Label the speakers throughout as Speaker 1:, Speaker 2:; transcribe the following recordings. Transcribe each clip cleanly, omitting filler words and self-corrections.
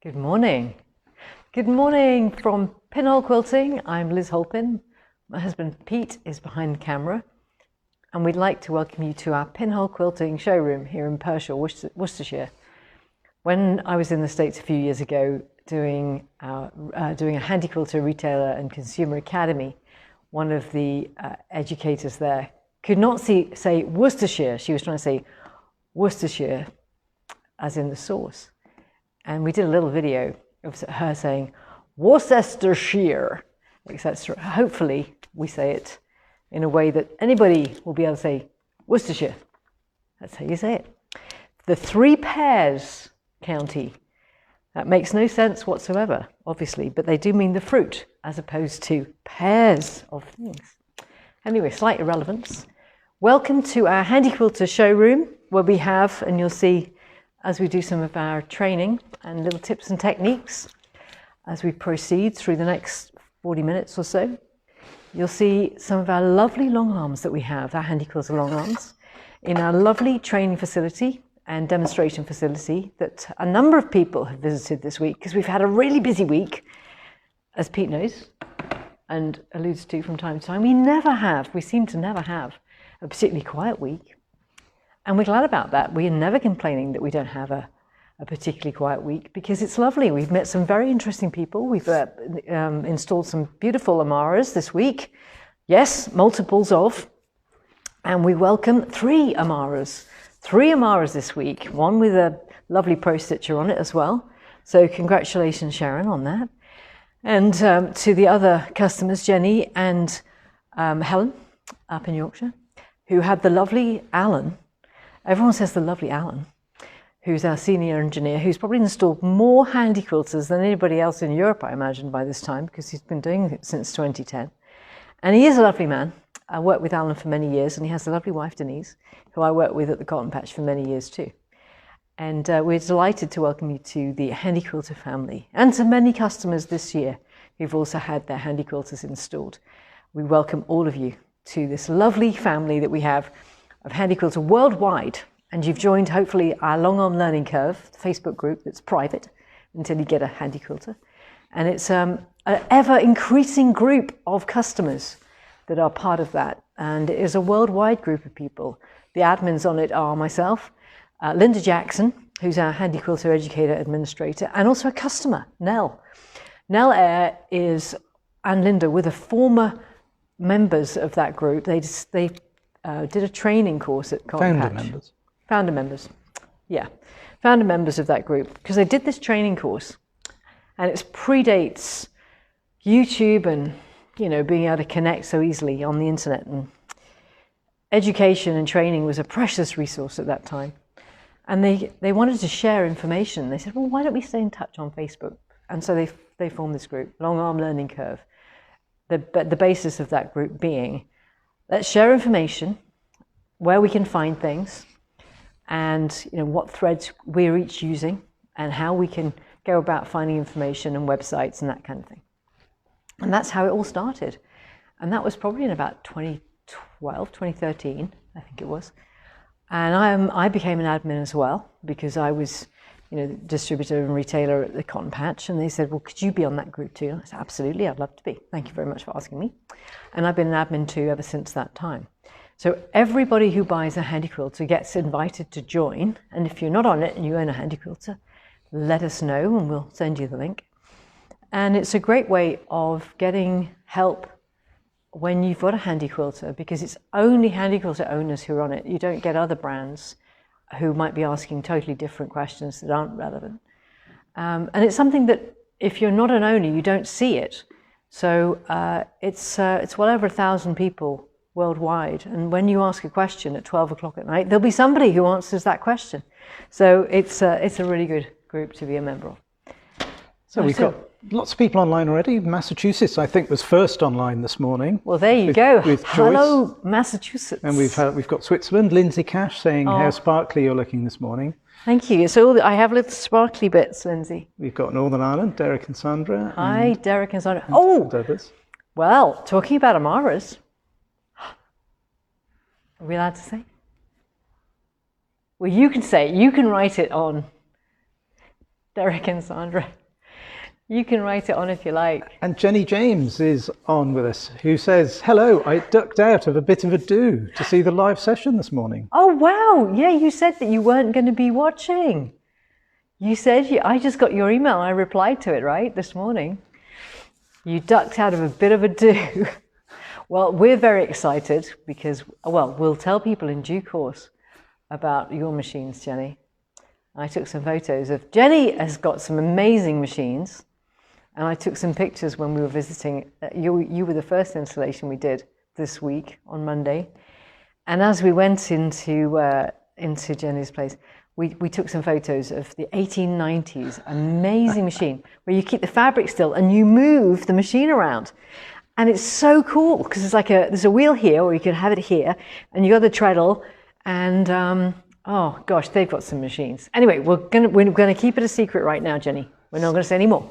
Speaker 1: Good morning. Good morning from Pinhole Quilting. I'm Liz Holpin. My husband Pete is behind the camera, and we'd like to welcome you to our Pinhole Quilting showroom here in Pershore, Worcestershire. When I was in the States a few years ago doing a handy quilter retailer and consumer academy, one of the educators there could not say Worcestershire. She was trying to say Worcestershire as in the sauce. And we did a little video of her saying Worcestershire. Hopefully we say it in a way that anybody will be able to say Worcestershire. That's how you say it. The Three Pears County. That makes no sense whatsoever, obviously, but they do mean the fruit as opposed to pairs of things. Anyway, slight irrelevance. Welcome to our Handy Quilter showroom, where we have, and you'll see as we do some of our training and little tips and techniques as we proceed through the next 40 minutes or so, you'll see some of our lovely long arms that we have, our Handy Quilter long arms, in our lovely training facility and demonstration facility that a number of people have visited this week because we've had a really busy week, as Pete knows and alludes to from time to time. We seem to never have a particularly quiet week. And we're glad about that. We are never complaining that we don't have a particularly quiet week because it's lovely. We've met some very interesting people. We've installed some beautiful Amaras this week. Yes, multiples of. And we welcome three Amaras this week. One with a lovely pro stitcher on it as well. So congratulations, Sharon, on that. And to the other customers, Jenny and Helen up in Yorkshire, who had the lovely Alan. Everyone says the lovely Alan, who's our senior engineer, who's probably installed more handy quilters than anybody else in Europe, I imagine, by this time, because he's been doing it since 2010. And he is a lovely man. I worked with Alan for many years, and he has a lovely wife, Denise, who I worked with at the Cotton Patch for many years too. And we're delighted to welcome you to the Handy Quilter family, and to many customers this year who've also had their handy quilters installed. We welcome all of you to this lovely family that we have of handy quilter worldwide, and you've joined hopefully our Long Arm Learning Curve, the Facebook group that's private until you get a handy quilter, and it's an ever increasing group of customers that are part of that, and it is a worldwide group of people. The admins on it are myself, Linda Jackson, who's our handy quilter educator administrator, and also a customer, Nell. Nell Eyre and Linda were the former members of that group. They did a training course at Cotton Patch. Founder members. Yeah, founder members of that group, because they did this training course, and it predates YouTube and being able to connect so easily on the internet. And education and training was a precious resource at that time, and they wanted to share information. They said, well, why don't we stay in touch on Facebook? And so they formed this group, Long Arm Learning Curve. The basis of that group being, let's share information, where we can find things, and what threads we're each using, and how we can go about finding information and websites and that kind of thing. And that's how it all started. And that was probably in about 2012, 2013, I think it was. And I became an admin as well, because I was distributor and retailer at the Cotton Patch, and they said, well, could you be on that group too? And I said, absolutely, I'd love to be. Thank you very much for asking me. And I've been an admin too ever since that time. So everybody who buys a handy quilter gets invited to join, and if you're not on it and you own a handy quilter, let us know and we'll send you the link. And it's a great way of getting help when you've got a handy quilter, because it's only handy quilter owners who are on it. You don't get other brands who might be asking totally different questions that aren't relevant. And it's something that if you're not an owner, you don't see it. So it's well over 1,000 people worldwide. And when you ask a question at 12 o'clock at night, there'll be somebody who answers that question. So it's a really good group to be a member of.
Speaker 2: So we've got lots of people online already. Massachusetts, I think, was first online this morning.
Speaker 1: Well, there you go. Hello, Massachusetts.
Speaker 2: And we've got Switzerland. Lindsay Cash saying how sparkly you're looking this morning.
Speaker 1: Thank you. So I have little sparkly bits, Lindsay.
Speaker 2: We've got Northern Ireland, Derek and Sandra.
Speaker 1: Hi, Derek and Sandra. Oh, well, talking about Amaras. Are we allowed to say? Well, you can say it. You can write it on Derek and Sandra. You can write it on if you like.
Speaker 2: And Jenny James is on with us, who says, hello, I ducked out of a bit of a do to see the live session this morning.
Speaker 1: Oh, wow. Yeah, you said that you weren't going to be watching. You said, I just got your email and I replied to it, right, this morning. You ducked out of a bit of a do. Well, we're very excited because, well, we'll tell people in due course about your machines, Jenny. I took some photos of, Jenny has got some amazing machines. And I took some pictures when we were visiting. You were the first installation we did this week on Monday. And as we went into Jenny's place, we took some photos of the 1890s amazing machine where you keep the fabric still and you move the machine around. And it's so cool because it's like there's a wheel here, or you can have it here, and you got the treadle. And oh gosh, they've got some machines. Anyway, we're gonna keep it a secret right now, Jenny. We're not gonna say any more.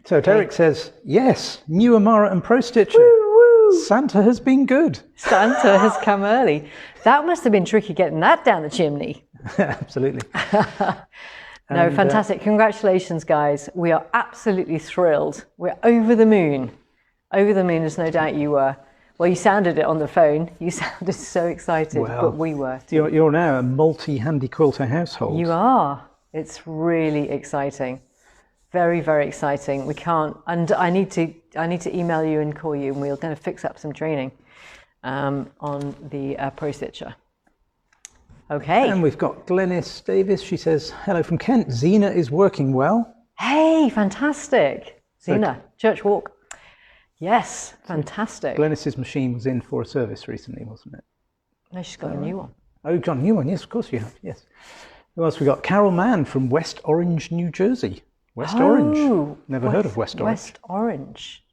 Speaker 2: So Derek says, yes, new Amara and Pro Stitcher.
Speaker 1: Woo, woo.
Speaker 2: Santa has been good.
Speaker 1: Santa has come early. That must have been tricky getting that down the chimney.
Speaker 2: Absolutely.
Speaker 1: No, fantastic. Congratulations, guys. We are absolutely thrilled. We're over the moon. Over the moon, as no doubt you were. Well, you sounded it on the phone. You sounded so excited, but we were too.
Speaker 2: You're now a multi-handy quilter household.
Speaker 1: You are. It's really exciting. Very, very exciting. We can't, and I need to email you and call you, and we're going to fix up some training on the Pro Stitcher. Okay.
Speaker 2: And we've got Glenys Davis. She says, hello from Kent. Zena is working well.
Speaker 1: Hey, fantastic. Zena, Church Walk. Yes, fantastic.
Speaker 2: Glenys's machine was in for a service recently, wasn't it?
Speaker 1: No, she's got a new one.
Speaker 2: Oh, got a new one. Yes, of course you have. Yes. Who else we got? Carol Mann from West Orange, New Jersey. West Orange. Never heard of West Orange.
Speaker 1: West Orange,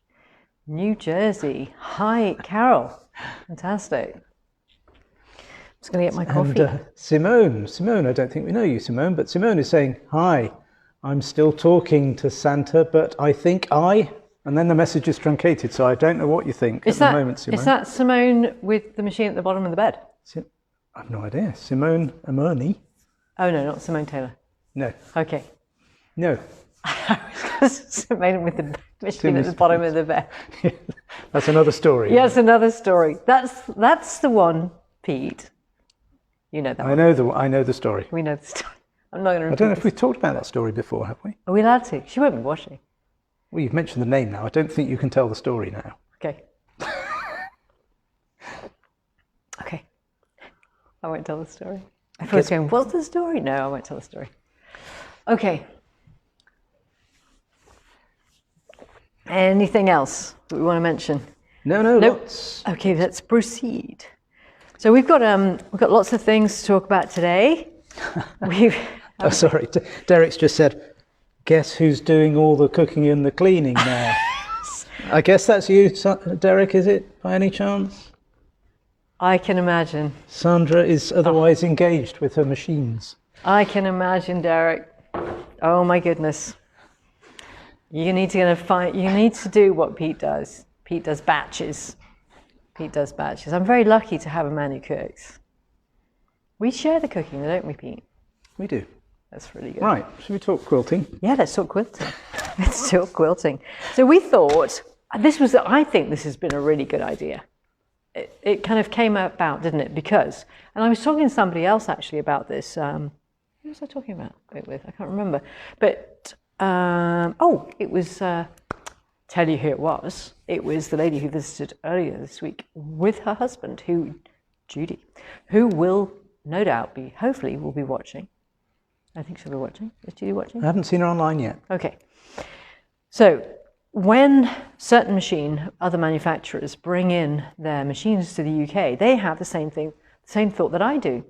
Speaker 1: New Jersey. Hi, Carol. Fantastic. I'm just going to get my coffee.
Speaker 2: And Simone, I don't think we know you, Simone, but Simone is saying, hi, I'm still talking to Santa, but I think and then the message is truncated, so I don't know what you think at the moment, Simone.
Speaker 1: Is that Simone with the machine at the bottom of the bed?
Speaker 2: I have no idea. Simone Amerni?
Speaker 1: Oh, no, not Simone Taylor.
Speaker 2: No.
Speaker 1: Okay.
Speaker 2: No.
Speaker 1: Simone with the machine at the bottom of the bed.
Speaker 2: That's another story.
Speaker 1: Yes, another story. That's the one, Pete. You know that one.
Speaker 2: I know the story.
Speaker 1: We know the story. I'm not going to repeat
Speaker 2: I don't know if we've talked about that story before, have we?
Speaker 1: Are we allowed to? She won't be watching.
Speaker 2: Well, you've mentioned the name now. I don't think you can tell the story now.
Speaker 1: Okay. Okay. I won't tell the story. I was going, what's the story? No, I won't tell the story. Okay. Anything else that we want to mention?
Speaker 2: No.
Speaker 1: Nope.
Speaker 2: Lots.
Speaker 1: Okay, let's proceed. So we've got lots of things to talk about today.
Speaker 2: Oh, sorry. Derek's just said, guess who's doing all the cooking and the cleaning now? I guess that's you, Derek, is it, by any chance?
Speaker 1: I can imagine.
Speaker 2: Sandra is otherwise engaged with her machines.
Speaker 1: I can imagine, Derek. Oh my goodness. You need to do what Pete does. Pete does batches. I'm very lucky to have a man who cooks. We share the cooking, don't we, Pete?
Speaker 2: We do.
Speaker 1: That's really good.
Speaker 2: Right, should we talk quilting?
Speaker 1: Yeah, let's talk quilting. Let's talk quilting. So we thought, I think this has been a really good idea. It kind of came about, didn't it? Because, and I was talking to somebody else actually about this. Who was I talking about it with? I can't remember. But, it was, tell you who it was. It was the lady who visited earlier this week with her husband, Judy, who will no doubt hopefully will be watching. I think she'll be watching. Is Judy watching?
Speaker 2: I haven't seen her online yet.
Speaker 1: Okay. So when certain other manufacturers bring in their machines to the UK, they have the same thought that I do,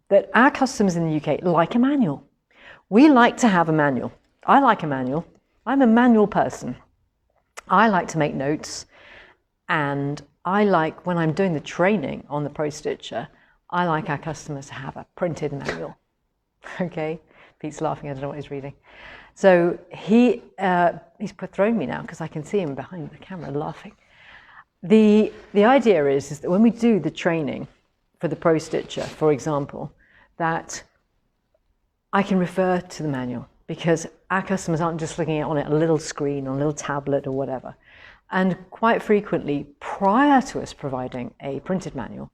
Speaker 1: that our customers in the UK like a manual. We like to have a manual. I like a manual. I'm a manual person. I like to make notes, and I like, when I'm doing the training on the Pro Stitcher, I like our customers to have a printed manual. Okay? Pete's laughing, I don't know what he's reading. So he's thrown me now because I can see him behind the camera laughing. The idea is that when we do the training for the Pro Stitcher, for example, that I can refer to the manual because our customers aren't just looking at on a little screen, on a little tablet or whatever. And quite frequently, prior to us providing a printed manual,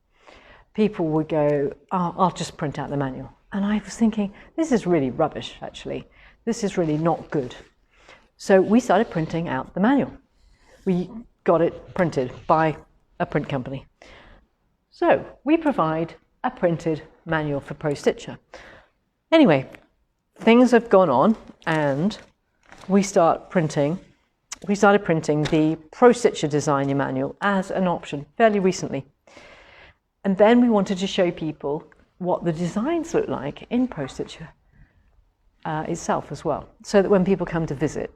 Speaker 1: people would go, oh, I'll just print out the manual. And I was thinking, this is really rubbish, actually. This is really not good. So we started printing out the manual. We got it printed by a print company. So we provide a printed manual for Pro Stitcher. Anyway, things have gone on and we started printing the Pro Stitcher Designer Manual as an option fairly recently. And then we wanted to show people what the designs look like in Pro Stitcher itself as well, so that when people come to visit,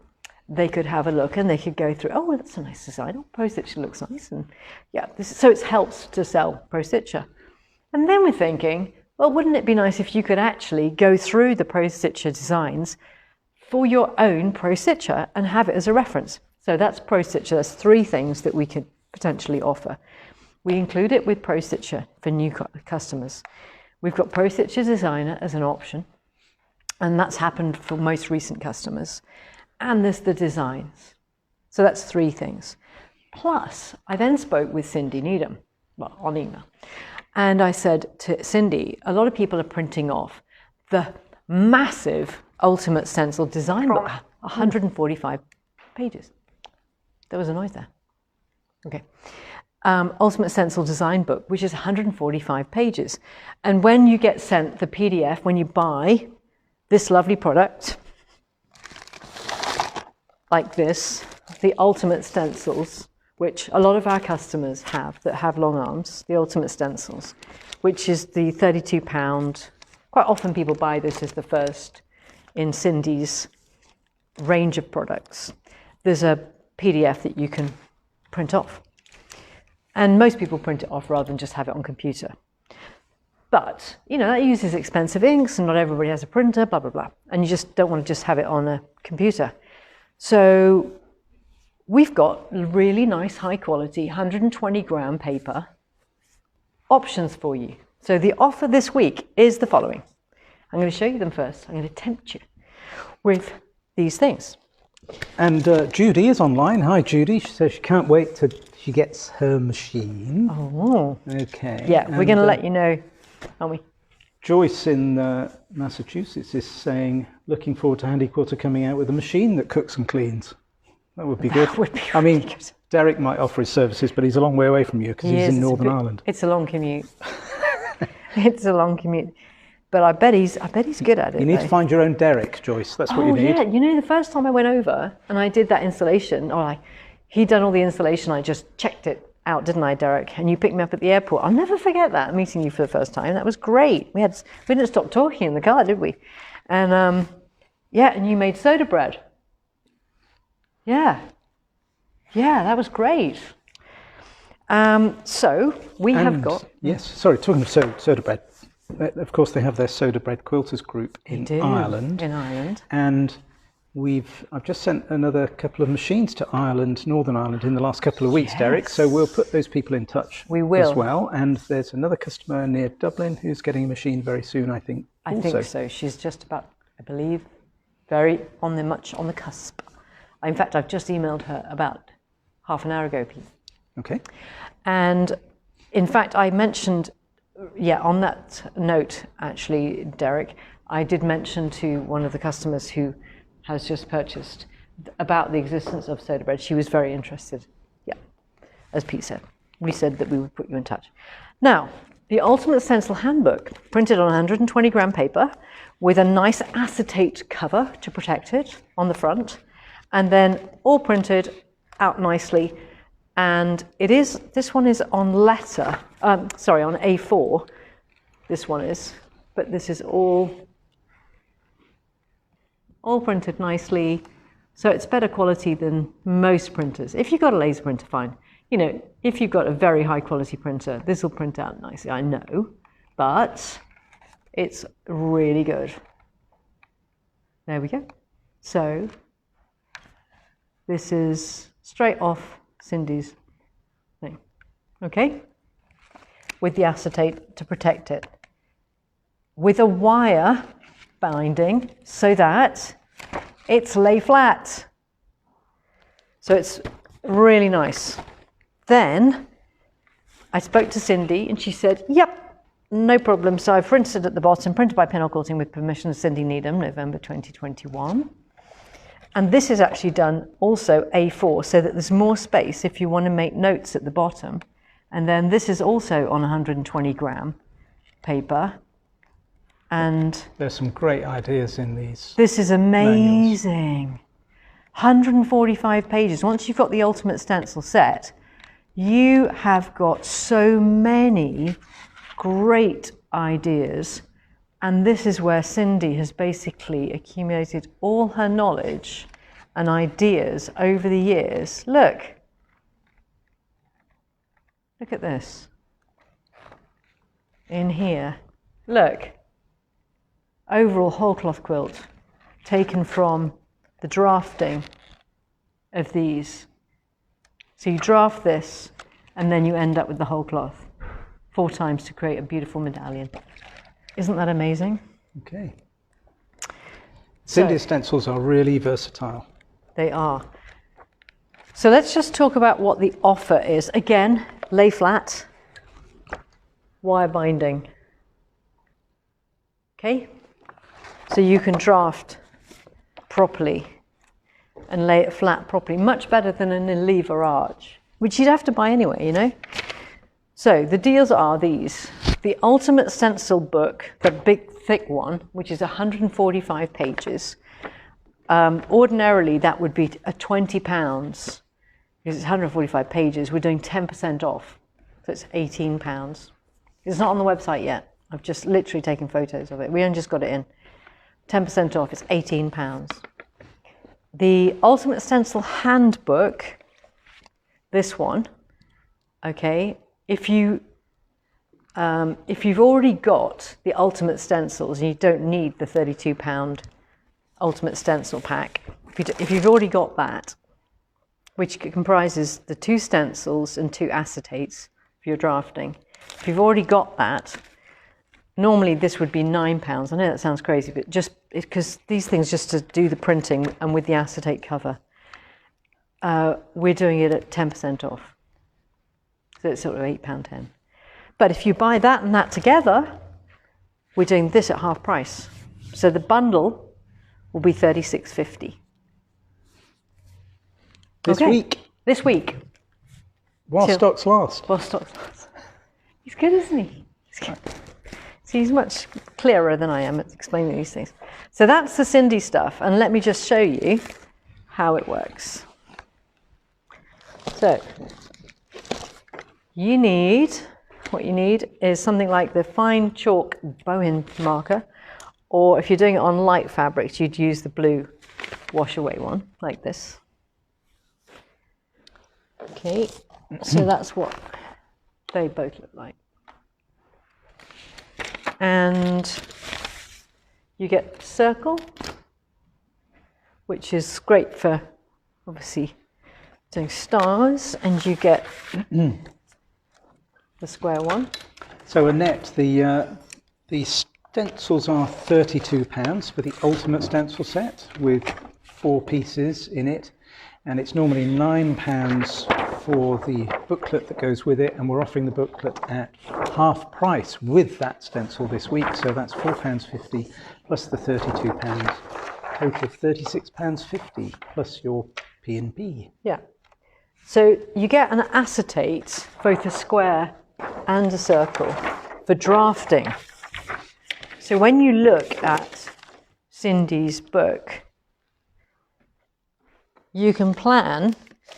Speaker 1: they could have a look and they could go through, oh, that's a nice design, oh, Pro Stitcher looks nice, and yeah, so it helps to sell Pro Stitcher. And then we're thinking, well, wouldn't it be nice if you could actually go through the Pro Stitcher designs for your own Pro Stitcher and have it as a reference? So that's Pro Stitcher. There's 3 things that we could potentially offer. We include it with Pro Stitcher for new customers. We've got Pro Stitcher Designer as an option, and that's happened for most recent customers. And there's the designs. So that's 3 things. Plus, I then spoke with Cindy Needham, well, on email. And I said to Cindy, a lot of people are printing off the massive Ultimate Stencil design book, 145 pages. There was a noise there. Okay. Ultimate Stencil design book, which is 145 pages. And when you get sent the PDF, when you buy this lovely product, like this, the Ultimate Stencils, which a lot of our customers have that have long arms, the Ultimate Stencils, which is the £32. Quite often people buy this as the first in Cindy's range of products. There's a PDF that you can print off. And most people print it off rather than just have it on computer. But, you know, that uses expensive inks and not everybody has a printer, blah, blah, blah. And you just don't want to just have it on a computer. So we've got really nice, high quality, 120 gram paper options for you. So the offer this week is the following. I'm going to show you them first. I'm going to tempt you with these things.
Speaker 2: And Judy is online. Hi, Judy. She says she can't wait till she gets her machine.
Speaker 1: Oh.
Speaker 2: Okay.
Speaker 1: Yeah, we're going to let you know, aren't we?
Speaker 2: Joyce in Massachusetts is saying, looking forward to Handy Quilter coming out with a machine that cooks and cleans. That would be good.
Speaker 1: That would be
Speaker 2: I mean,
Speaker 1: good.
Speaker 2: Derek might offer his services, but he's a long way away from you because he's in Northern Ireland.
Speaker 1: It's a long commute. It's a long commute. But I bet he's good at it.
Speaker 2: You need to find your own Derek, Joyce. That's what you need.
Speaker 1: Oh, yeah. You know, the first time I went over and I did that installation, he'd done all the installation, I just checked it out, didn't I, Derek? And you picked me up at the airport. I'll never forget that, meeting you for the first time. That was great. We didn't stop talking in the car, did we? And yeah, and you made soda bread. Yeah. Yeah, that was great. So we have got...
Speaker 2: Yes, sorry, talking of soda bread. Of course, they have their Soda Bread Quilters group in Ireland.
Speaker 1: In Ireland.
Speaker 2: And I've just sent another couple of machines to Ireland, Northern Ireland, in the last couple of weeks, yes. Derek. So we'll put those people in touch as well. And there's another customer near Dublin who's getting a machine very soon, I think.
Speaker 1: I think so. She's just about, I believe, much on the cusp. In fact, I've just emailed her about half an hour ago, Pete.
Speaker 2: Okay.
Speaker 1: And in fact, I mentioned... Yeah, on that note, actually, Derek, I did mention to one of the customers who has just purchased about the existence of soda bread. She was very interested. Yeah, as Pete said. We said that we would put you in touch. Now, the Ultimate Stencil Handbook, printed on 120 gram paper with a nice acetate cover to protect it on the front, and then all printed out nicely. And this one is on on A4, this one is, but this is all printed nicely, so it's better quality than most printers. If you've got a laser printer, fine. You know, if you've got a very high quality printer, this will print out nicely, I know, but it's really good. There we go. So this is straight off Cindy's thing, okay? With the acetate to protect it. With a wire binding so that It's lay flat. So it's really nice. Then I spoke to Cindy and she said, yep, no problem. So I've printed at the bottom, printed by Pinhole Quilting with permission of Cindy Needham, November 2021. And this is actually done also A4 so that there's more space if you want to make notes at the bottom. And then this is also on 120 gram paper. And
Speaker 2: there's some great ideas in these.
Speaker 1: This is amazing. Manuals. 145 pages. Once you've got the Ultimate Stencil set, you have got so many great ideas. And this is where Cindy has basically accumulated all her knowledge and ideas over the years. Look at this. In here, look. Overall whole cloth quilt taken from the drafting of these. So you draft this and then you end up with the whole cloth 4 times to create a beautiful medallion. Isn't that amazing?
Speaker 2: Okay. Cindy's stencils are really versatile.
Speaker 1: They are. So let's just talk about what the offer is. Again, lay flat, wire binding. Okay? So you can draft properly and lay it flat properly, much better than an lever arch, which you'd have to buy anyway, you know? So the deals are these. The Ultimate Stencil book, the big thick one, which is 145 pages. Ordinarily that would be £20, because it's 145 pages. We're doing 10% off, so it's £18. It's not on the website yet. I've just literally taken photos of it. We only just got it in. 10% off, it's £18. The Ultimate Stencil Handbook, this one, okay, if you've already got the Ultimate Stencils and you don't need the £32 Ultimate Stencil pack, if you've already got that, which comprises the 2 stencils and 2 acetates for your drafting, if you've already got that, normally this would be £9. I know that sounds crazy, but just because these things just to do the printing and with the acetate cover, we're doing it at 10% off. So it's sort of £8.10. But if you buy that and that together, we're doing this at half price. So the bundle will be £36.50.
Speaker 2: This week?
Speaker 1: This week.
Speaker 2: While stocks last.
Speaker 1: While stocks last. He's good, isn't he? He's good. See, he's much clearer than I am at explaining these things. So that's the Cindy stuff, and let me just show you how it works. So, what you need is something like the fine chalk bowen marker, or if you're doing it on light fabrics, you'd use the blue wash away one, like this. Okay, so that's what they both look like. And you get circle, which is great for obviously doing stars, and you get the square one.
Speaker 2: So Annette, the stencils are £32 for the Ultimate Stencil set with 4 pieces in it, and it's normally £9 for the booklet that goes with it, and we're offering the booklet at half price with that stencil this week, so that's £4.50 plus the £32, total of £36.50 plus your P&B.
Speaker 1: Yeah, so you get an acetate, both a square and a circle, for drafting. So when you look at Cindy's book, you can plan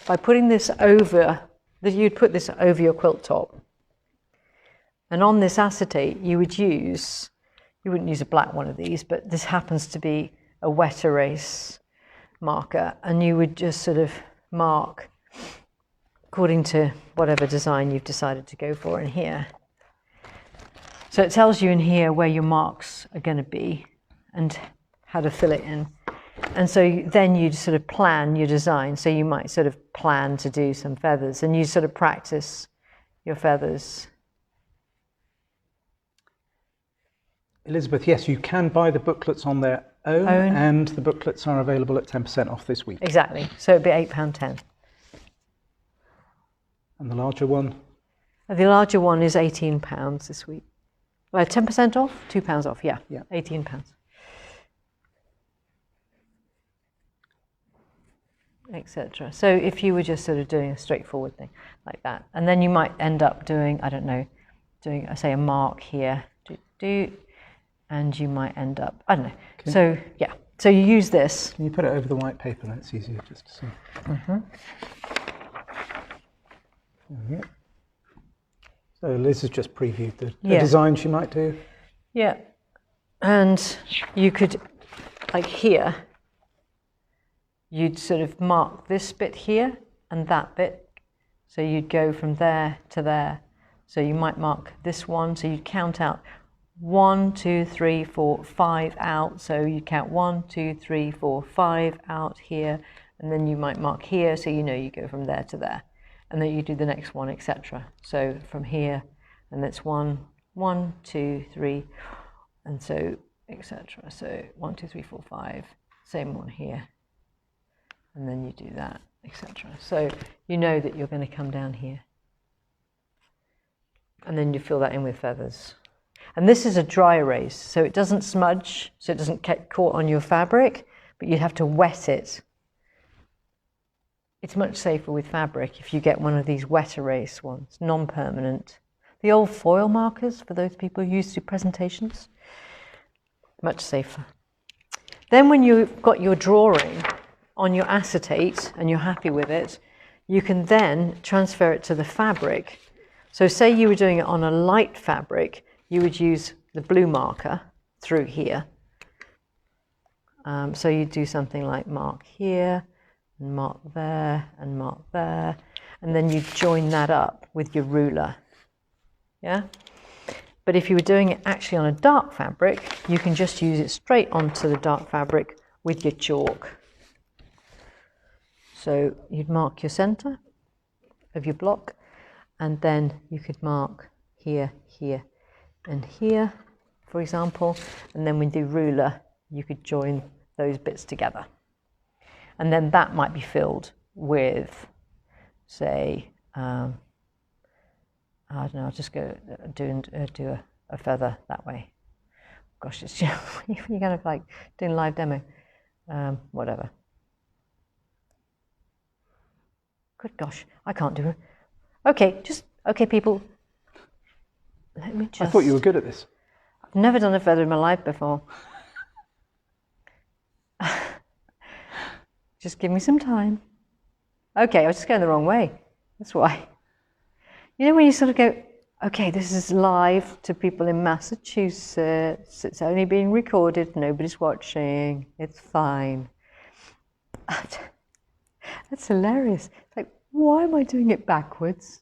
Speaker 1: by putting this over, you'd put this over your quilt top. And on this acetate, you wouldn't use a black one of these, but this happens to be a wet erase marker, and you would just sort of mark according to whatever design you've decided to go for in here. So it tells you in here where your marks are going to be and how to fill it in. And so then you sort of plan your design. So you might sort of plan to do some feathers, and you sort of practice your feathers.
Speaker 2: Elizabeth, yes, you can buy the booklets on their Own, and the booklets are available at 10% off this week.
Speaker 1: Exactly. So it'd be £8.10.
Speaker 2: And the larger one?
Speaker 1: The larger one is £18 this week. Well, 10% off? £2 off, yeah. £18. Etc. So if you were just sort of doing a straightforward thing like that, and then you might end up doing, I don't know, doing, say, a mark here, and you might end up, I don't know. Okay. So, yeah. So you use this. Can
Speaker 2: you put it over the white paper? That's easier just to see. Yeah. So Liz has just previewed the design she might do.
Speaker 1: Yeah. And you could, like here, you'd sort of mark this bit here and that bit. So you'd go from there to there. So you might mark this one. So you'd count out 1, 2, 3, 4, 5 out. So you count 1, 2, 3, 4, 5 out here. And then you might mark here. So you know you go from there to there. And then you do the next one, etc. So from here, and that's 1, 2, 3, and so etc. So 1, 2, 3, 4, 5. Same one here. And then you do that, etc. So you know that you're going to come down here. And then you fill that in with feathers. And this is a dry erase, so it doesn't smudge, so it doesn't get caught on your fabric, but you have to wet it. It's much safer with fabric if you get one of these wet erase ones, non-permanent. The old foil markers for those people who used to do presentations, much safer. Then when you've got your drawing on your acetate and you're happy with it, you can then transfer it to the fabric. So say you were doing it on a light fabric, you would use the blue marker through here. So you do something like mark here, and mark there, and mark there, and then you join that up with your ruler. Yeah? But if you were doing it actually on a dark fabric, you can just use it straight onto the dark fabric with your chalk. So you'd mark your center of your block, and then you could mark here, here, and here, for example, and then with the ruler, you could join those bits together. And then that might be filled with, say, I don't know, I'll just go do a feather that way. Gosh, it's you're kind of like doing a live demo, whatever. Good gosh, I can't do it. Okay, okay, people. Let me just.
Speaker 2: I thought you were good at this.
Speaker 1: I've never done a feather in my life before. Just give me some time. Okay, I was just going the wrong way. That's why. You know when you sort of go, okay, this is live to people in Massachusetts. It's only being recorded. Nobody's watching. It's fine. That's hilarious. It's like, why am I doing it backwards?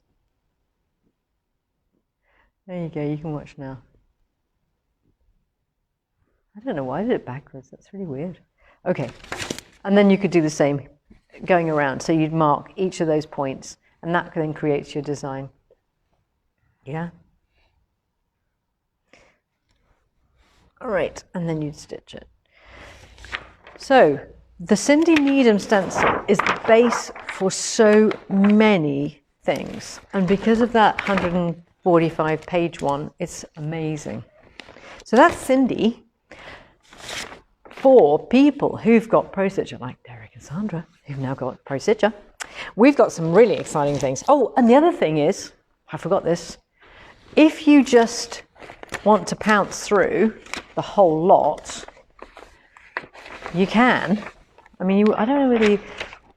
Speaker 1: There you go. You can watch now. I don't know why I did it backwards. That's really weird. Okay. And then you could do the same going around. So you'd mark each of those points, and that then creates your design. Yeah? All right, and then you'd stitch it. So the Cindy Needham stencil is the base for so many things. And because of that 145-page one, it's amazing. So that's Cindy. For people who've got Pro Stitcher, like Derek and Sandra, who've now got Pro Stitcher, we've got some really exciting things. Oh, and the other thing is, I forgot this, if you just want to pounce through the whole lot, you can. I mean, I don't know whether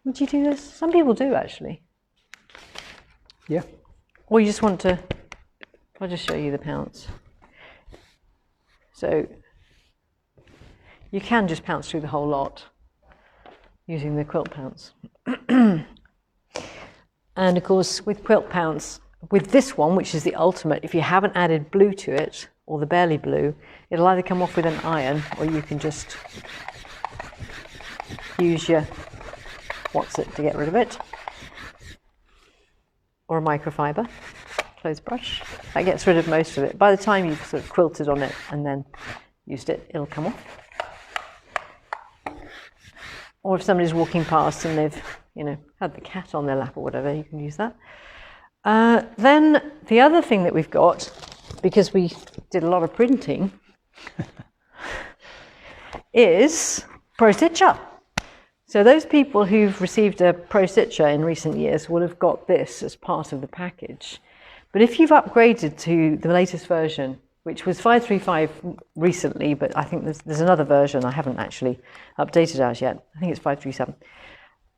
Speaker 1: would you do this? Some people do, actually.
Speaker 2: Yeah.
Speaker 1: Or you just want to, I'll just show you the pounce. So, you can just pounce through the whole lot using the quilt pounce. And of course, with quilt pounce, with this one, which is the ultimate, if you haven't added blue to it, or the barely blue, it'll either come off with an iron, or you can just use your what's-it to get rid of it, or a microfiber clothes brush. That gets rid of most of it. By the time you've sort of quilted on it and then used it, it'll come off. or if somebody's walking past and they've, had the cat on their lap or whatever, you can use that. Then the other thing that we've got, because we did a lot of printing, is Pro Stitcher. So those people who've received a Pro Stitcher in recent years will have got this as part of the package. But if you've upgraded to the latest version, which was 535 recently, but I think there's another version I haven't actually updated as yet. I think it's 537.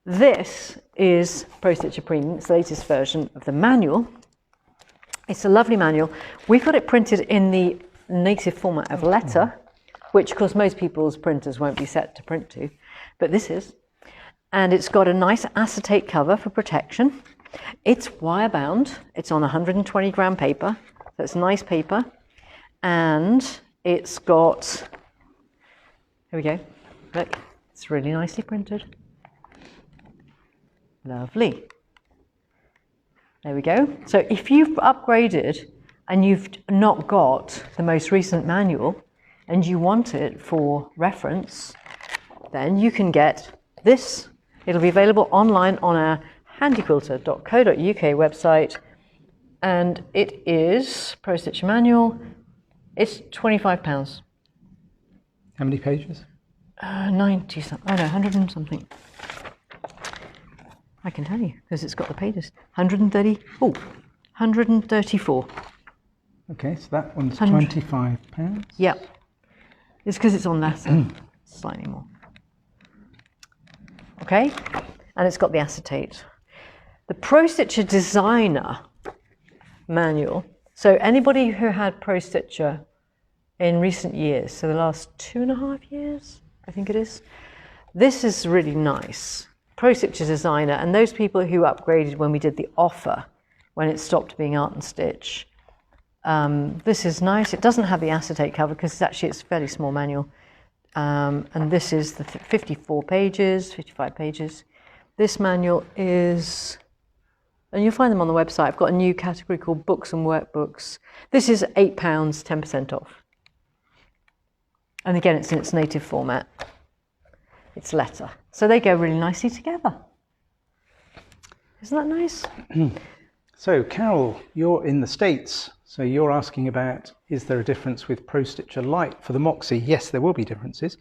Speaker 1: This is Pro Stitcher Premium. It's the latest version of the manual. It's a lovely manual. We've got it printed in the native format of letter, which of course most people's printers won't be set to print to, but this is. And it's got a nice acetate cover for protection. It's wire bound. It's on 120 gram paper, so it's nice paper. And it's got, here we go, look, it's really nicely printed. Lovely. There we go. So if you've upgraded and you've not got the most recent manual and you want it for reference, then you can get this. It'll be available online on our handyquilter.co.uk website, and it is Pro Stitcher Manual. It's £25.
Speaker 2: How many pages?
Speaker 1: 90 something. Oh no, 100 and something. I can tell you because it's got the pages. 130. Oh, 134.
Speaker 2: Okay, so that one's £25.
Speaker 1: Yep. It's because it's on letter. Slightly more. Okay, and it's got the acetate. The Pro Stitcher Designer manual. So anybody who had Pro Stitcher in recent years, so the last 2.5 years, I think it is, this is really nice. Pro Stitcher Designer, and those people who upgraded when we did the offer, when it stopped being Art and Stitch, this is nice. It doesn't have the acetate cover because it's a fairly small manual. And this is the 54 pages, 55 pages. This manual is, and you'll find them on the website. I've got a new category called Books and Workbooks. This is £8, 10% off. And again, it's in its native format. It's letter. So they go really nicely together. Isn't that nice?
Speaker 2: So, Carol, you're in the States. So you're asking about, is there a difference with Pro Stitcher Lite for the Moxie? Yes, there will be differences.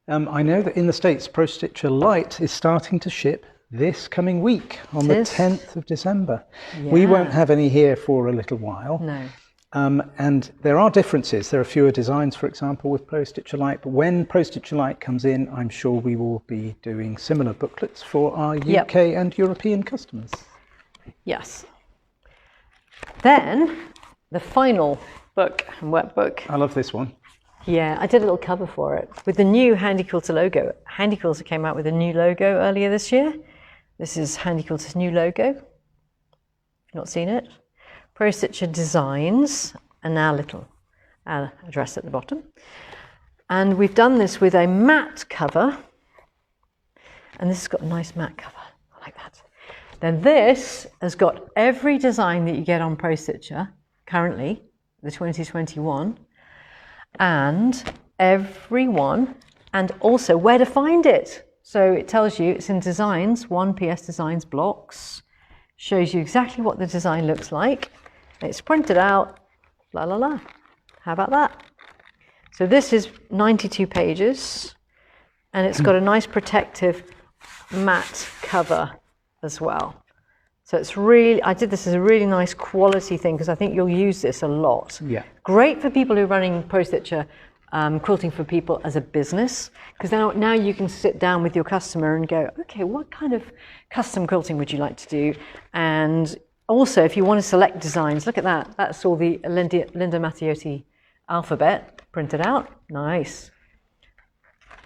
Speaker 2: I know that in the States, Pro Stitcher Lite is starting to ship this coming week on the 10th of December. Yeah. We won't have any here for a little while.
Speaker 1: No.
Speaker 2: And there are differences. There are fewer designs, for example, with Pro Stitcher Lite. But when Pro Stitcher Lite comes in, I'm sure we will be doing similar booklets for our UK and European customers.
Speaker 1: Yes. Then the final book and workbook.
Speaker 2: I love this one.
Speaker 1: Yeah, I did a little cover for it with the new Handy Quilter logo. Handy Quilter came out with a new logo earlier this year. This is Handy Quilter's new logo. If you've not seen it. Pro Stitcher Designs, and our little address at the bottom. And we've done this with a matte cover. And this has got a nice matte cover. I like that. Then this has got every design that you get on Pro Stitcher currently, the 2021, and everyone, and also where to find it. So it tells you it's in Designs, 1 PS Designs blocks, shows you exactly what the design looks like. It's printed out, la la la. How about that? So this is 92 pages, and it's got a nice protective matte cover as well. So it's really, I did this as a really nice quality thing because I think you'll use this a lot.
Speaker 2: Yeah.
Speaker 1: Great for people who are running Pro Stitcher quilting for people as a business, because now you can sit down with your customer and go, okay, what kind of custom quilting would you like to do? And also, if you want to select designs, look at that. That's all the Linda Mattiotti alphabet printed out. Nice.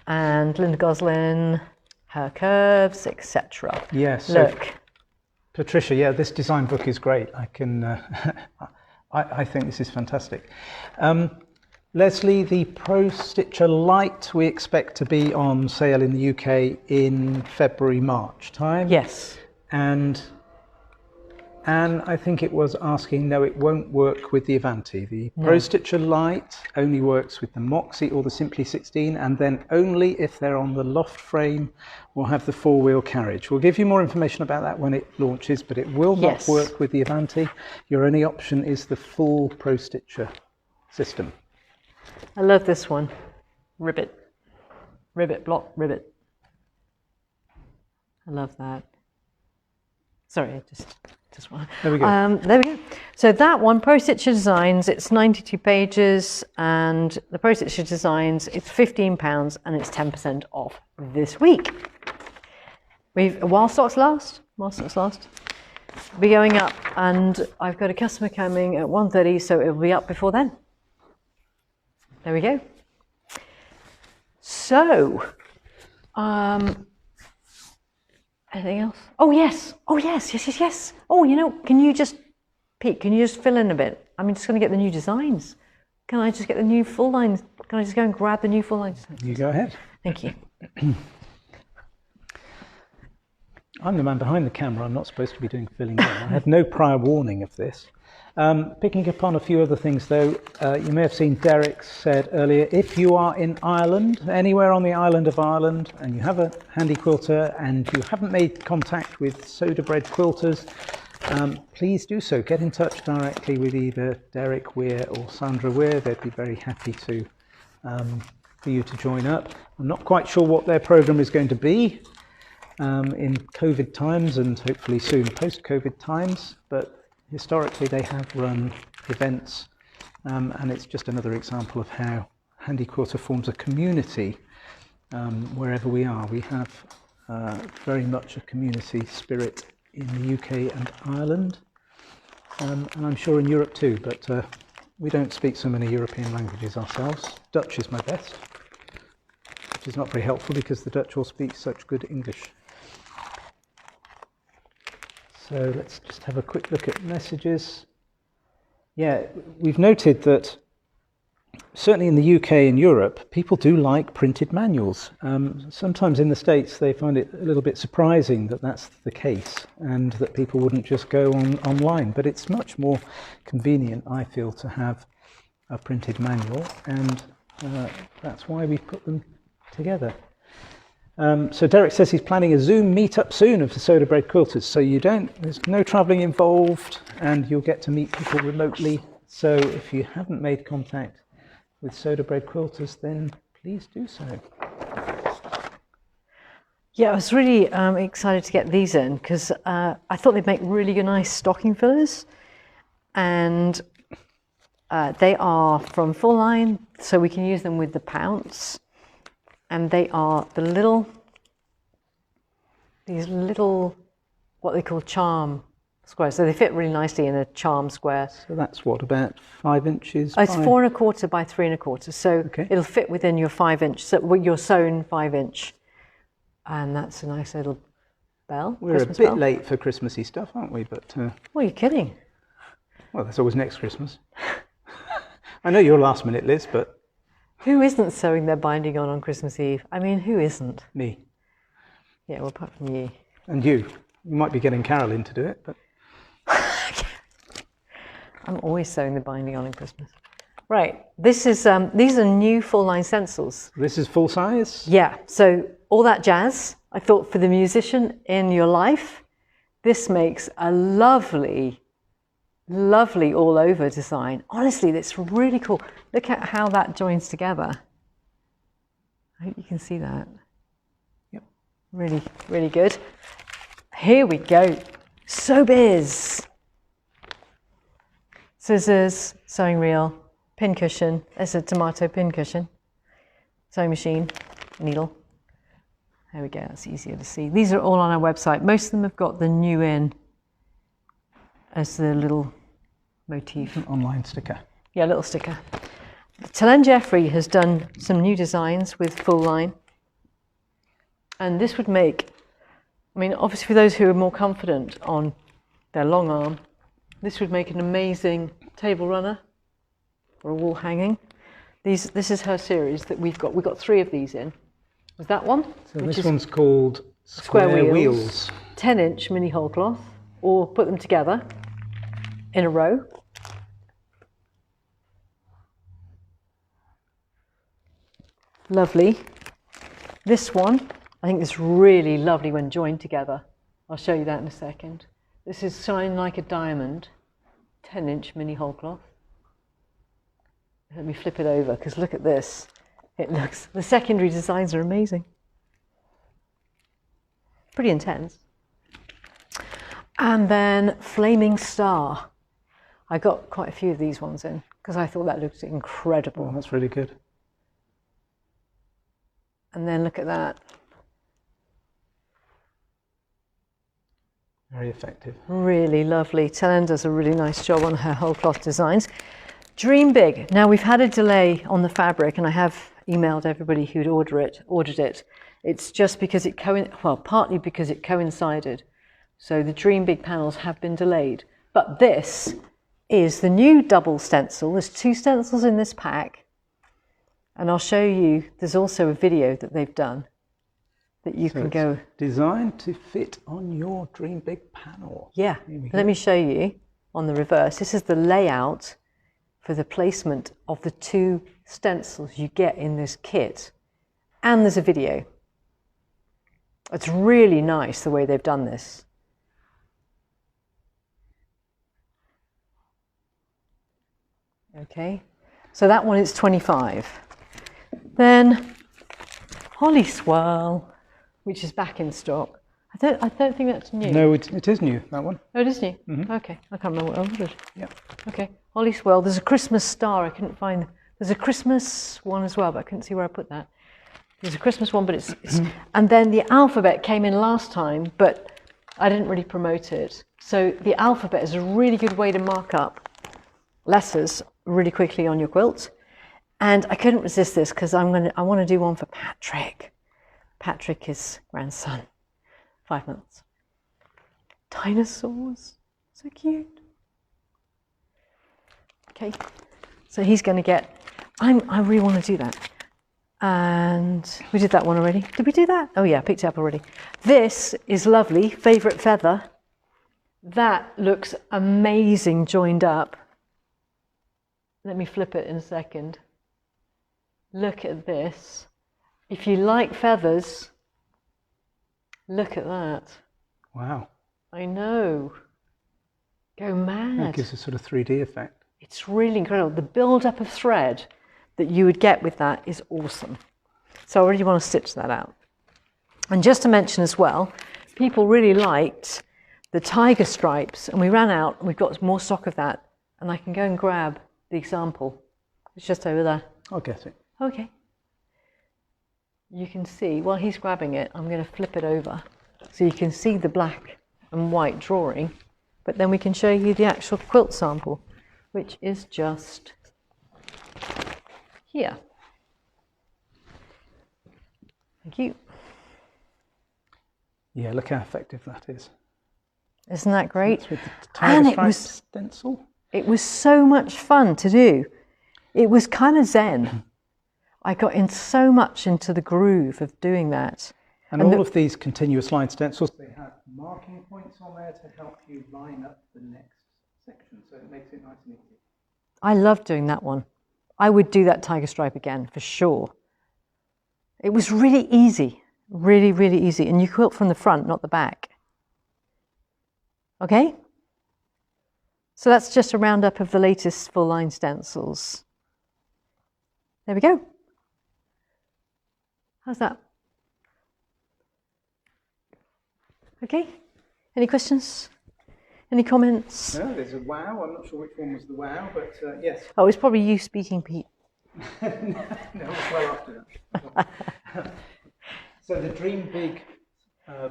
Speaker 1: And Linda Goslin, her curves, etc.
Speaker 2: Yes.
Speaker 1: Look.
Speaker 2: Patricia, yeah, this design book is great. I can, I think this is fantastic. Leslie, the Pro Stitcher Lite we expect to be on sale in the UK in February, March time.
Speaker 1: Yes.
Speaker 2: And And I think it was asking, no, it won't work with the Avanti. The Pro Stitcher Lite only works with the Moxie or the Simply 16, and then only if they're on the loft frame or have the four-wheel carriage. We'll give you more information about that when it launches, but it will not work with the Avanti. Your only option is the full Pro Stitcher system.
Speaker 1: I love this one. Ribbit. Ribbit, block, ribbit. I love that. Sorry, I just want.
Speaker 2: There we go.
Speaker 1: There we go. So that one, Pro Stitcher Designs, it's 92 pages, and the Pro Stitcher Designs, it's £15 and it's 10% off this week. While stocks last, be going up, and I've got a customer coming at 1:30, so it'll be up before then. There we go. So, anything else? Oh yes. Oh yes. Oh, you know, Pete, can you just fill in a bit? I'm just going to get the new designs. Can I just get the new full line? Can I just go and grab the new full line designs?
Speaker 2: You go ahead.
Speaker 1: Thank you.
Speaker 2: I'm the man behind the camera. I'm not supposed to be doing filling in. I had no prior warning of this. Picking up on a few other things though, you may have seen Derek said earlier, if you are in Ireland, anywhere on the island of Ireland, and you have a handy quilter and you haven't made contact with Soda Bread Quilters, please do so. Get in touch directly with either Derek Weir or Sandra Weir. They'd be very happy to for you to join up. I'm not quite sure what their program is going to be in COVID times and hopefully soon post-COVID times, but historically they have run events, and it's just another example of how Handy Quilter forms a community wherever we are. We have very much a community spirit in the UK and Ireland, and I'm sure in Europe too, but we don't speak so many European languages ourselves. Dutch is my best, which is not very helpful because the Dutch all speak such good English. So let's just have a quick look at messages. Yeah, we've noted that certainly in the UK and Europe, people do like printed manuals. Sometimes in the States they find it a little bit surprising that that's the case and that people wouldn't just go online. But it's much more convenient, I feel, to have a printed manual, and that's why we've put them together. So Derek says he's planning a Zoom meetup soon of the Soda Bread Quilters. So there's no travelling involved, and you'll get to meet people remotely. So if you haven't made contact with Soda Bread Quilters, then please do so.
Speaker 1: Yeah, I was really excited to get these in because I thought they'd make really nice stocking fillers, and they are from Full Line, so we can use them with the pounce. And they are these little, what they call charm squares. So they fit really nicely in a charm square.
Speaker 2: So that's what, about 5 inches?
Speaker 1: Oh, it's 4 1/4 by 3 1/4. So it'll fit within your 5 inch, so your sewn 5 inch. And that's a nice little bell.
Speaker 2: We're Christmas a bit late for Christmassy stuff, aren't we? But
Speaker 1: well, you're kidding.
Speaker 2: Well, that's always next Christmas. I know you're last minute, Liz, but
Speaker 1: who isn't sewing their binding on Christmas Eve? I mean, who isn't?
Speaker 2: Me.
Speaker 1: Yeah, well, apart from you.
Speaker 2: And you. You might be getting Carol in to do it, but
Speaker 1: I'm always sewing the binding on Christmas. Right, this is these are new Full Line Stencils.
Speaker 2: This is full size?
Speaker 1: Yeah, so all that jazz, I thought for the musician in your life, this makes a lovely all over design. Honestly, that's really cool. Look at how that joins together. I hope you can see that.
Speaker 2: Yep.
Speaker 1: Really, really good. Here we go. Sew Biz. Scissors, sewing reel, pin cushion. There's a tomato pin cushion. Sewing machine, needle. There we go, that's easier to see. These are all on our website. Most of them have got the new in as the little motif.
Speaker 2: An online sticker.
Speaker 1: Yeah, a little sticker. Talen Jeffrey has done some new designs with Full Line. And this would make, I mean, obviously for those who are more confident on their long arm, this would make an amazing table runner or a wall hanging. This is her series that we've got. We've got 3 of these in. Was that one?
Speaker 2: So this one's called Square Wheels.
Speaker 1: 10-inch mini whole cloth, or put them together. in a row. Lovely. This one, I think is really lovely when joined together. I'll show you that in a second. This is Shine Like a Diamond, 10-inch mini whole cloth. Let me flip it over, because look at this. It looks, the secondary designs are amazing. Pretty intense. And then Flaming Star. I got quite a few of these ones in, because I thought that looked incredible.
Speaker 2: Oh, that's really good.
Speaker 1: And then look at that.
Speaker 2: Very effective.
Speaker 1: Really lovely. Helen does a really nice job on her whole cloth designs. Dream big. Now we've had a delay on the fabric, and I have emailed everybody who'd ordered it. It's just because it partly because it coincided. So the Dream Big panels have been delayed. But this is the new double stencil. There's 2 stencils in this pack. And I'll show you, there's also a video that they've done that you can go.
Speaker 2: Designed to fit on your Dream Big panel.
Speaker 1: Yeah, let me show you on the reverse. This is the layout for the placement of the 2 stencils you get in this kit. And there's a video. It's really nice the way they've done this. Okay, so that one is 25. Then Holly Swirl, which is back in stock. I don't think that's new.
Speaker 2: No, it is new, that one.
Speaker 1: Oh, it is new? Mm-hmm. Okay, I can't remember what I ordered.
Speaker 2: Yeah.
Speaker 1: Okay, Holly Swirl. There's a Christmas star. I couldn't find. There's a Christmas one as well, but I couldn't see where I put that. There's a Christmas one, but it's and then the alphabet came in last time, but I didn't really promote it. So the alphabet is a really good way to mark up letters really quickly on your quilt. And I couldn't resist this because I want to do one for Patrick. Patrick is grandson, 5 months. Dinosaurs, so cute. Okay, so he's going to get. I really want to do that. And we did that one already. Did we do that? Oh yeah, I picked it up already. This is lovely. Favorite feather. That looks amazing joined up. Let me flip it in a second. Look at this. If you like feathers, look at that.
Speaker 2: Wow.
Speaker 1: I know. Go mad.
Speaker 2: That gives a sort of 3D effect.
Speaker 1: It's really incredible. The build-up of thread that you would get with that is awesome. So I really want to stitch that out. And just to mention as well, people really liked the tiger stripes, and we ran out, and we've got more stock of that, and I can go and grab the example. It's just over there.
Speaker 2: I'll get it.
Speaker 1: Okay. You can see, while he's grabbing it, I'm going to flip it over so you can see the black and white drawing, but then we can show you the actual quilt sample, which is just here. Thank you.
Speaker 2: Yeah, look how effective that is.
Speaker 1: Isn't that great?
Speaker 2: With the tiger stripe stencil.
Speaker 1: It was so much fun to do. It was kind of zen. I got in so much into the groove of doing that.
Speaker 2: And all of these continuous line stencils, they have marking points on there to help you line up the next section, so it makes it nice and easy.
Speaker 1: I love doing that one. I would do that tiger stripe again, for sure. It was really easy, really, really easy. And you quilt from the front, not the back. Okay? So that's just a roundup of the latest full line stencils. There we go. How's that? Okay. Any questions? Any comments?
Speaker 2: No, there's a wow. I'm not sure which one was the wow, but yes.
Speaker 1: Oh, it's probably you speaking, Pete.
Speaker 2: No, it's well after that. So the Dream Big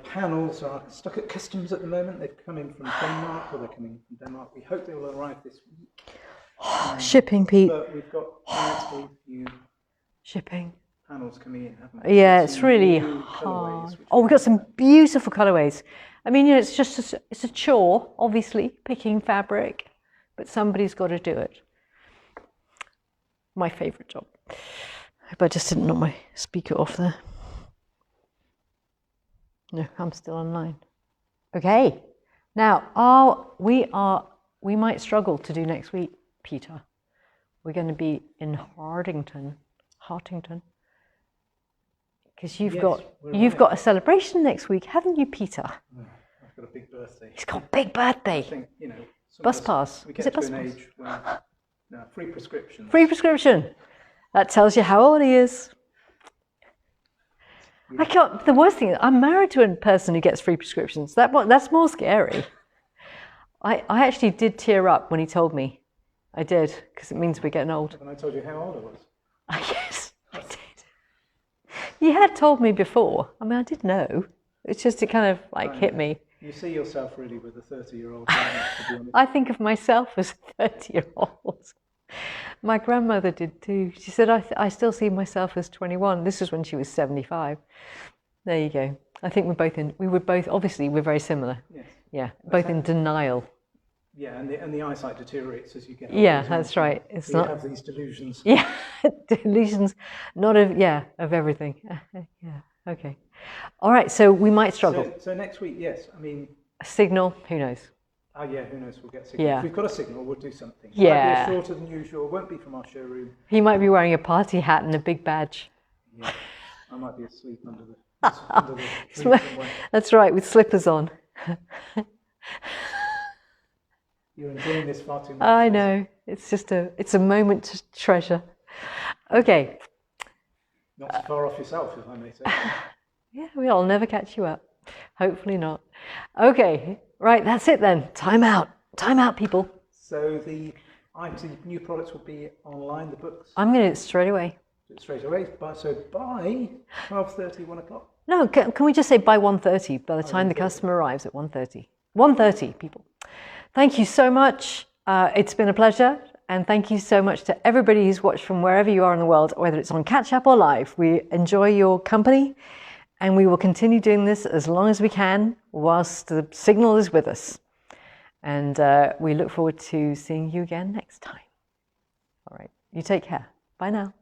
Speaker 2: panels are stuck at customs at the moment. They're coming from Denmark, or they're coming from Denmark. We hope they will arrive this week.
Speaker 1: Shipping, Pete.
Speaker 2: But we've got a few
Speaker 1: shipping
Speaker 2: panels coming in, haven't we?
Speaker 1: Yeah, it's really hard. Oh, we've got some beautiful colourways. I mean, you know, it's just it's a chore, obviously, picking fabric, but somebody's got to do it. My favourite job. I hope I just didn't knock my speaker off there. No, I'm still online. Okay. Now, we are we might struggle to do next week, Peter. We're going to be in Hartington, because you've got a celebration next week, haven't you, Peter?
Speaker 2: I've got a big birthday.
Speaker 1: He's got a big birthday.
Speaker 2: I think,
Speaker 1: bus pass.
Speaker 2: We get to an age where free prescription.
Speaker 1: Free prescription. That tells you how old he is. Yeah. I can't. The worst thing is, I'm married to a person who gets free prescriptions. That's more scary. I actually did tear up when he told me. I did, because it means we're getting old.
Speaker 2: And I told you how old I was.
Speaker 1: Yes, I did. You had told me before. I mean, I did know. It's just it kind of hit me.
Speaker 2: You see yourself really with a 30-year-old, to be honest.
Speaker 1: I think of myself as a 30-year-old. My grandmother did too. She said, I still see myself as 21. This was when she was 75. There you go. I think obviously we're very similar.
Speaker 2: Yes.
Speaker 1: Yeah, both in denial.
Speaker 2: Yeah, and the eyesight deteriorates as you get older.
Speaker 1: Yeah, that's right.
Speaker 2: You have these delusions.
Speaker 1: Yeah, delusions, not of everything. Yeah, okay. All right, so we might struggle.
Speaker 2: So next week, yes. I mean...
Speaker 1: A signal, who knows?
Speaker 2: Oh yeah, who knows, we'll get a signal.
Speaker 1: Yeah.
Speaker 2: If we've got a signal, we'll do something.
Speaker 1: Yeah.
Speaker 2: It might be shorter than usual, it won't be from our showroom.
Speaker 1: He might be wearing a party hat and a big badge.
Speaker 2: Yeah, I might be asleep under the tree somewhere.
Speaker 1: That's right, with slippers on.
Speaker 2: You're enjoying this far too much.
Speaker 1: I know, it's a moment to treasure. Okay.
Speaker 2: Not so far off yourself, if I may say.
Speaker 1: Yeah, I'll never catch you up. Hopefully not. Okay, right, that's it then. Time out, people.
Speaker 2: So the new products will be online, the books?
Speaker 1: I'm going to do it straight away.
Speaker 2: Do it straight away? So by 12:30, 1 o'clock?
Speaker 1: No, can we just say by 1:30, by the time the customer arrives at 1:30? 1:30, people. Thank you so much. It's been a pleasure. And thank you so much to everybody who's watched from wherever you are in the world, whether it's on Catch Up or live. We enjoy your company. And we will continue doing this as long as we can whilst the signal is with us. And we look forward to seeing you again next time. All right, you take care. Bye now.